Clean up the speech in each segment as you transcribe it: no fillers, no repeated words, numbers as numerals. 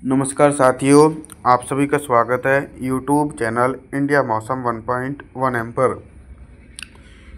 नमस्कार साथियों, आप सभी का स्वागत है यूट्यूब चैनल इंडिया मौसम 1.1 एम पर।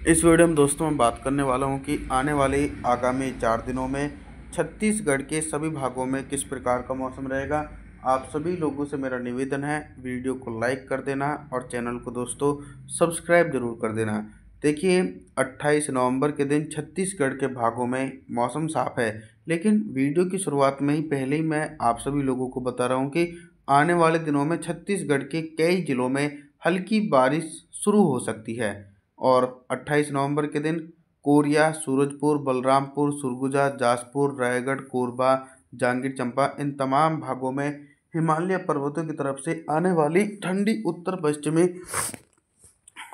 इस वीडियो में दोस्तों मैं बात करने वाला हूं कि आने वाले आगामी 4 दिनों में छत्तीसगढ़ के सभी भागों में किस प्रकार का मौसम रहेगा। आप सभी लोगों से मेरा निवेदन है, वीडियो को लाइक कर देना और चैनल को दोस्तों सब्सक्राइब जरूर कर देना। देखिए, 28 नवंबर के दिन छत्तीसगढ़ के भागों में मौसम साफ है, लेकिन वीडियो की शुरुआत में ही पहले ही मैं आप सभी लोगों को बता रहा हूं कि आने वाले दिनों में छत्तीसगढ़ के कई जिलों में हल्की बारिश शुरू हो सकती है। और 28 नवंबर के दिन कोरिया, सूरजपुर, बलरामपुर, सरगुजा, जाजपुर, रायगढ़, कोरबा, जांजगीर चांपा इन तमाम भागों में हिमालय पर्वतों की तरफ से आने वाली ठंडी उत्तर पश्चिमी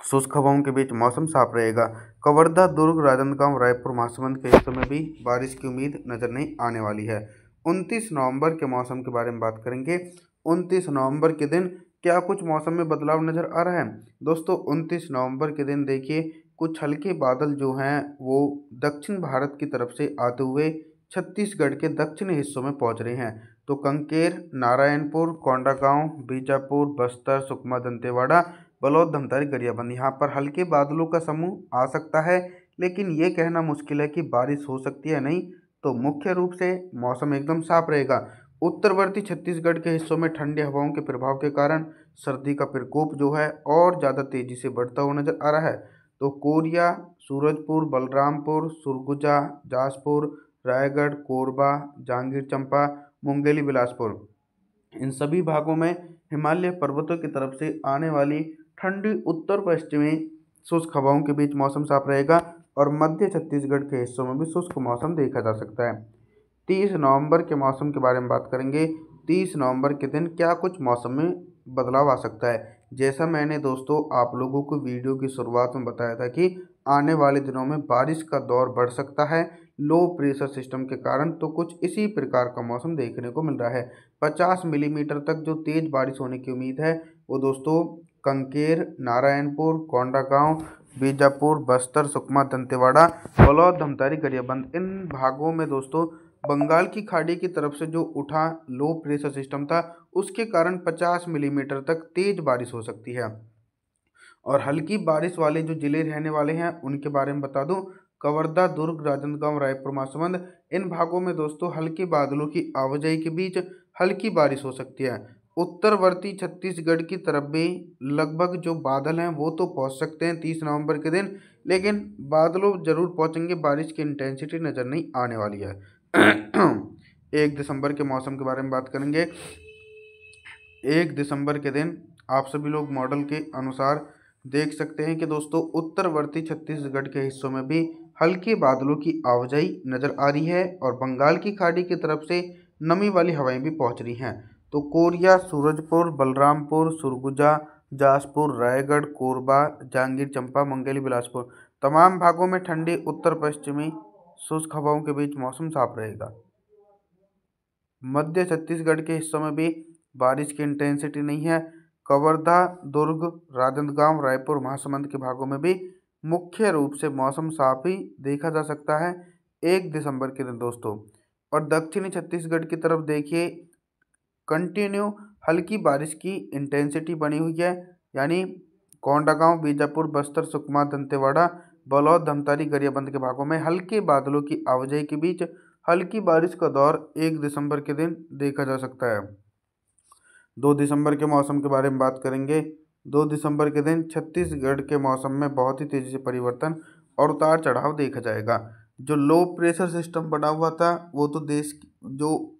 शुष्क हवाओं के बीच मौसम साफ रहेगा। कवर्धा, दुर्ग, राजनांदगांव, रायपुर, महासमुंद के हिस्सों में भी बारिश की उम्मीद नजर नहीं आने वाली है। 29 नवंबर के मौसम के बारे में बात करेंगे। 29 नवंबर के दिन क्या कुछ मौसम में बदलाव नजर आ रहा है दोस्तों। 29 नवंबर के दिन देखिए, कुछ हल्के बादल जो हैं वो दक्षिण भारत की तरफ से आते हुए छत्तीसगढ़ के दक्षिणी हिस्सों में पहुंच रहे हैं। तो कंकेर, नारायणपुर, कोंडागांव, बीजापुर, बस्तर, सुकमा, दंतेवाड़ा, बलौद, धमतारी, गरियाबंद, यहाँ पर हल्के बादलों का समूह आ सकता है, लेकिन ये कहना मुश्किल है कि बारिश हो सकती है नहीं। तो मुख्य रूप से मौसम एकदम साफ रहेगा। उत्तरवर्ती छत्तीसगढ़ के हिस्सों में ठंडी हवाओं के प्रभाव के कारण सर्दी का प्रकोप जो है और ज़्यादा तेजी से बढ़ता हुआ नजर आ रहा है। तो कोरिया, सूरजपुर, बलरामपुर, सुरगुजा, जाजपुर, रायगढ़, कोरबा, जांजगीर चांपा, मुंगेली, बिलासपुर इन सभी भागों में हिमालय पर्वतों की तरफ से आने वाली ठंडी उत्तर पश्चिमी शुष्क हवाओं के बीच मौसम साफ रहेगा और मध्य छत्तीसगढ़ के हिस्सों में भी शुष्क मौसम देखा जा सकता है। 30 नवंबर के मौसम के बारे में बात करेंगे। 30 नवंबर के दिन क्या कुछ मौसम में बदलाव आ सकता है। जैसा मैंने दोस्तों आप लोगों को वीडियो की शुरुआत में बताया था कि आने वाले दिनों में बारिश का दौर बढ़ सकता है लो प्रेशर सिस्टम के कारण, तो कुछ इसी प्रकार का मौसम देखने को मिल रहा है। 50 मिलीमीटर तक जो तेज बारिश होने की उम्मीद है वो दोस्तों कंकेर, नारायणपुर, कोंडागांव, बीजापुर, बस्तर, सुकमा, दंतेवाड़ा, बलौद, धमतारी, गरियाबंद इन भागों में दोस्तों बंगाल की खाड़ी की तरफ से जो उठा लो प्रेशर सिस्टम था उसके कारण 50 मिलीमीटर तक तेज बारिश हो सकती है। और हल्की बारिश वाले जो जिले रहने वाले हैं उनके बारे में बता दूं, कवर्धा, दुर्ग, राजनांदगांव, रायपुर, महासमुंद इन भागों में दोस्तों हल्के बादलों की आवाजाही के बीच हल्की बारिश हो सकती है। उत्तरवर्ती छत्तीसगढ़ की तरफ भी लगभग जो बादल हैं वो तो पहुंच सकते हैं 30 नवंबर के दिन, लेकिन बादलों जरूर पहुंचेंगे, बारिश की इंटेंसिटी नज़र नहीं आने वाली है। 1 दिसंबर के मौसम के बारे में बात करेंगे। 1 दिसंबर के दिन आप सभी लोग मॉडल के अनुसार देख सकते हैं कि दोस्तों उत्तरवर्ती छत्तीसगढ़ के हिस्सों में भी हल्के बादलों की आवाजाही नजर आ रही है और बंगाल की खाड़ी की तरफ से नमी वाली हवाएं भी पहुंच रही हैं। तो कोरिया, सूरजपुर, बलरामपुर, सुरगुजा, जाजपुर, रायगढ़, कोरबा, जांजगीर चांपा, मुंगेली, बिलासपुर तमाम भागों में ठंडी उत्तर पश्चिमी शुष्क हवाओं के बीच मौसम साफ रहेगा। मध्य छत्तीसगढ़ के हिस्सों में भी बारिश की इंटेंसिटी नहीं है। कवर्धा, दुर्ग, राजनांदगांव, रायपुर, महासमुंद के भागों में भी मुख्य रूप से मौसम साफ ही देखा जा सकता है 1 दिसंबर के दिन दोस्तों। और दक्षिणी छत्तीसगढ़ की तरफ देखिए, कंटिन्यू हल्की बारिश की इंटेंसिटी बनी हुई है, यानी कोंडागांव, बीजापुर, बस्तर, सुकमा, दंतेवाड़ा, बलौद, धमतारी, गरियाबंद के भागों में हल्के बादलों की आवाजाही के बीच हल्की बारिश का दौर 1 दिसंबर के दिन देखा जा सकता है। 2 दिसंबर के मौसम के बारे में बात करेंगे। 2 दिसंबर के दिन छत्तीसगढ़ के मौसम में बहुत ही तेज़ी से परिवर्तन और उतार चढ़ाव देखा जाएगा। जो लो प्रेशर सिस्टम बना हुआ था वो तो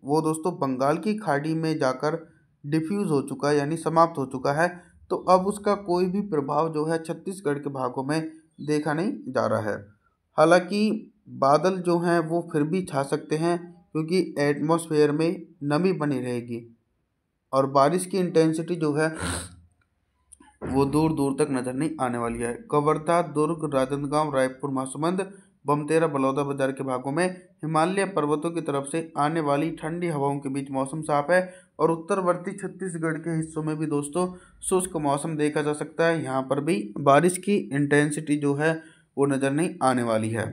वो दोस्तों बंगाल की खाड़ी में जाकर डिफ्यूज़ हो चुका है, यानी समाप्त हो चुका है। तो अब उसका कोई भी प्रभाव जो है छत्तीसगढ़ के भागों में देखा नहीं जा रहा है। हालांकि बादल जो हैं वो फिर भी छा सकते हैं क्योंकि एटमॉस्फेयर में नमी बनी रहेगी और बारिश की इंटेंसिटी जो है वो दूर दूर तक नजर नहीं आने वाली है। कवर्धा, दुर्ग, राजनांदगांव, रायपुर, महासमुंद, बमतेरा, बलौदा बाजार के भागों में हिमालय पर्वतों की तरफ से आने वाली ठंडी हवाओं के बीच मौसम साफ है और उत्तरवर्ती छत्तीसगढ़ के हिस्सों में भी दोस्तों शुष्क मौसम देखा जा सकता है। यहाँ पर भी बारिश की इंटेंसिटी जो है वो नज़र नहीं आने वाली है।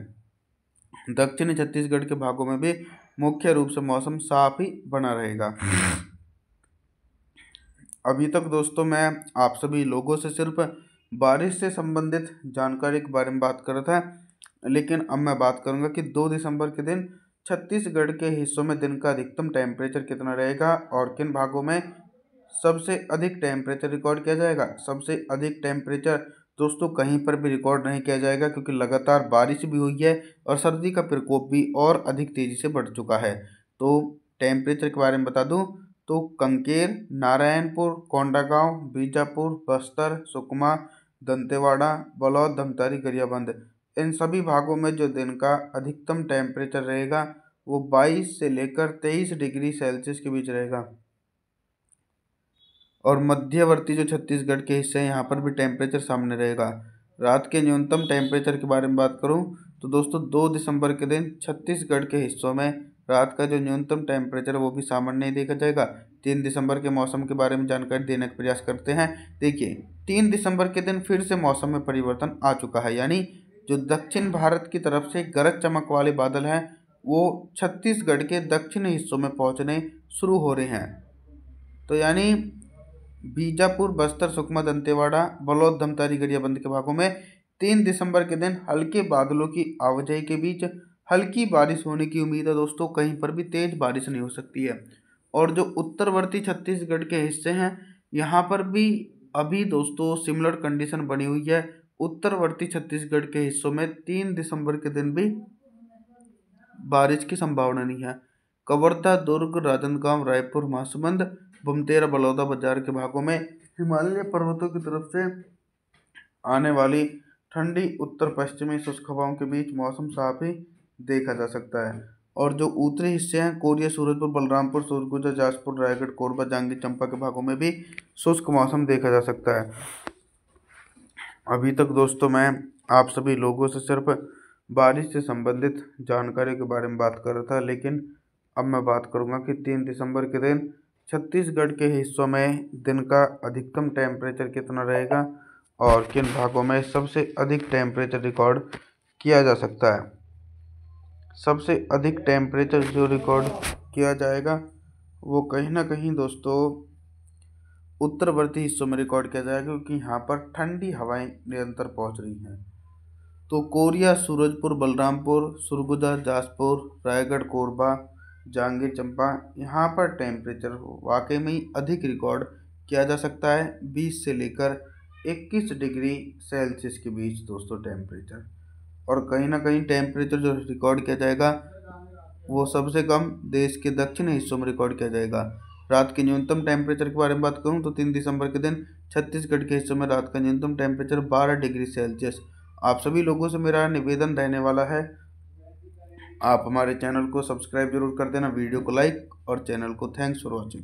दक्षिणी छत्तीसगढ़ के भागों में भी मुख्य रूप से मौसम साफ ही बना रहेगा। अभी तक दोस्तों मैं आप सभी लोगों से सिर्फ बारिश से संबंधित जानकारी के बारे में बात कर रहा था, लेकिन अब मैं बात करूंगा कि 2 दिसंबर के दिन छत्तीसगढ़ के हिस्सों में दिन का अधिकतम टेम्परेचर कितना रहेगा और किन भागों में सबसे अधिक टेम्परेचर रिकॉर्ड किया जाएगा। सबसे अधिक टेम्परेचर दोस्तों कहीं पर भी रिकॉर्ड नहीं किया जाएगा, क्योंकि लगातार बारिश भी हुई है और सर्दी का प्रकोप भी और अधिक तेज़ी से बढ़ चुका है। तो टेम्परेचर के बारे में बता दूं तो कंकेर, नारायणपुर, कोंडागांव, बीजापुर, बस्तर, सुकमा, दंतेवाड़ा, बलौद, धमतारी, गरियाबंद, इन सभी भागों में जो दिन का अधिकतम टेम्परेचर रहेगा वो 22 से लेकर 23 डिग्री सेल्सियस के बीच रहेगा। और मध्यवर्ती जो छत्तीसगढ़ के हिस्से हैं यहाँ पर भी टेम्परेचर सामने रहेगा। रात के न्यूनतम टेम्परेचर के बारे में बात करूँ तो दोस्तों 2 दिसंबर के दिन छत्तीसगढ़ के हिस्सों में रात का जो न्यूनतम टेम्परेचर वो भी सामान्य नहीं देखा जाएगा। 3 दिसंबर के मौसम के बारे में जानकारी देने का प्रयास करते हैं। देखिए 3 दिसंबर के दिन फिर से मौसम में परिवर्तन आ चुका है, यानी जो दक्षिण भारत की तरफ से गरज चमक वाले बादल हैं वो छत्तीसगढ़ के दक्षिणी हिस्सों में पहुंचने शुरू हो रहे हैं। तो यानी बीजापुर, बस्तर, सुकमा, दंतेवाड़ा, बलौद, धमतारी, गरियाबंद के भागों में 3 दिसंबर के दिन हल्के बादलों की आवाजाही के बीच हल्की बारिश होने की उम्मीद है दोस्तों। कहीं पर भी तेज बारिश नहीं हो सकती है। और जो उत्तरवर्ती छत्तीसगढ़ के हिस्से हैं यहाँ पर भी अभी दोस्तों सिमिलर कंडीशन बनी हुई है। उत्तरवर्ती छत्तीसगढ़ के हिस्सों में 3 दिसंबर के दिन भी बारिश की संभावना नहीं है। कवर्धा, दुर्ग, राजनांदगांव, रायपुर, महासमुंद, बुमतेरा, बलौदा बाजार के भागों में हिमालय पर्वतों की तरफ से आने वाली ठंडी उत्तर पश्चिमी शुष्क हवाओं के बीच मौसम साफ ही देखा जा सकता है। और जो उत्तरी हिस्से हैं कोरिया, सूरजपुर, बलरामपुर, सरगुजा, जाजपुर, रायगढ़, कोरबा, जांजगीर चांपा के भागों में भी शुष्क मौसम देखा जा सकता है। अभी तक दोस्तों मैं आप सभी लोगों से सिर्फ बारिश से संबंधित जानकारी के बारे में बात कर रहा था, लेकिन अब मैं बात करूंगा कि 3 दिसंबर के दिन छत्तीसगढ़ के हिस्सों में दिन का अधिकतम टेम्परेचर कितना रहेगा और किन भागों में सबसे अधिक टेम्परेचर रिकॉर्ड किया जा सकता है। सबसे अधिक टेम्परेचर जो रिकॉर्ड किया जाएगा वो कहीं ना कहीं दोस्तों उत्तरवर्ती हिस्सों में रिकॉर्ड किया जाएगा, क्योंकि यहाँ पर ठंडी हवाएं निरंतर पहुँच रही हैं। तो कोरिया, सूरजपुर, बलरामपुर, सरगुजा, जाजपुर, रायगढ़, कोरबा, जांजगीर चांपा, यहाँ पर टेम्परेचर वाकई में ही अधिक रिकॉर्ड किया जा सकता है। 20 से लेकर 21 डिग्री सेल्सियस के बीच दोस्तों टेम्परेचर। और कहीं ना कहीं टेम्परेचर जो रिकॉर्ड किया जाएगा वो सबसे कम देश के दक्षिणी हिस्सों में रिकॉर्ड किया जाएगा। रात के न्यूनतम टेम्परेचर के बारे में बात करूं तो 3 दिसंबर के दिन छत्तीसगढ़ के हिस्सों में रात का न्यूनतम टेम्परेचर 12 डिग्री सेल्सियस। आप सभी लोगों से मेरा निवेदन रहने वाला है, आप हमारे चैनल को सब्सक्राइब जरूर कर देना, वीडियो को लाइक और चैनल को थैंक्स फॉर वॉचिंग।